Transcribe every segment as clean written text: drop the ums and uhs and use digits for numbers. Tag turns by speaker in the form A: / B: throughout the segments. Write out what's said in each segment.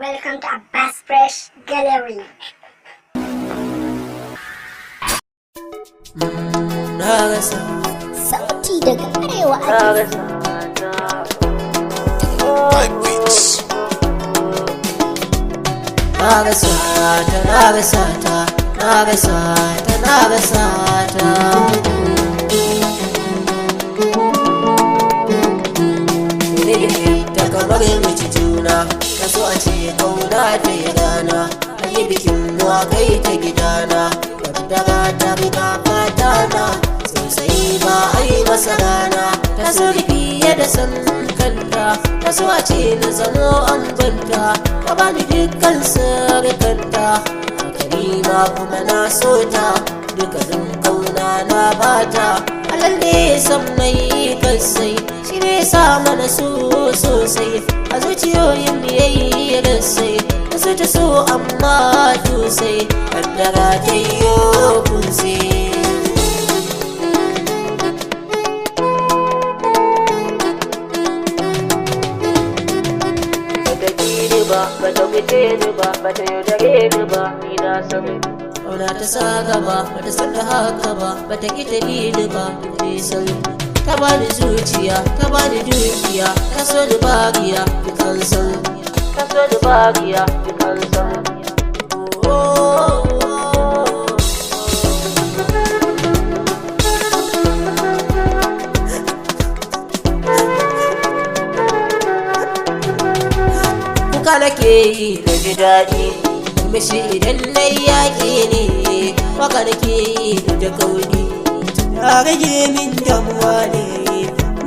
A: Welcome to Abbas Fresh Gallery. Sauti daga arewa
B: so a ce kauna ta yi rana a yi bikin muwa kai ta gidana wadda ta riga fata na sosai ba a yi masa rana ta so fiye da san kanta ta so a ce na zamo an banta ka bani dukkan sarkanta karima kuma na so ta dukkanin kauna na bata alalle sam na yi kasai shi ne sa mana so sosai a zuciyoyin yayi da sai su ta so amma sai kaddara ta yi kunse bata ji ba bata guje ni ba bata yaudare ni ba ni na san auna ta sa gaba bata san da haka ba bata ki ta bi ni ba nisan ta bani zuciya ta bani dukiya ta so da bariya dukan san ta so da bariya dukan san kuka nake yi na ji daɗi mishi idan na yaƙi ne waka nake yi da kauni ya rage min damuwa ne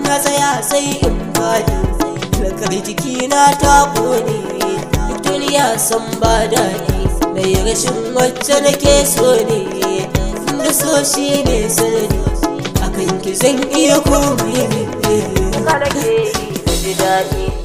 B: na tsaya sai in fadi lakar jikina ta kone duk duniya san ba daɗi mai rashin wacce nake so ne inda so shi ne sanadi akan ki zan iya komai ne ka nake yi na ji daɗi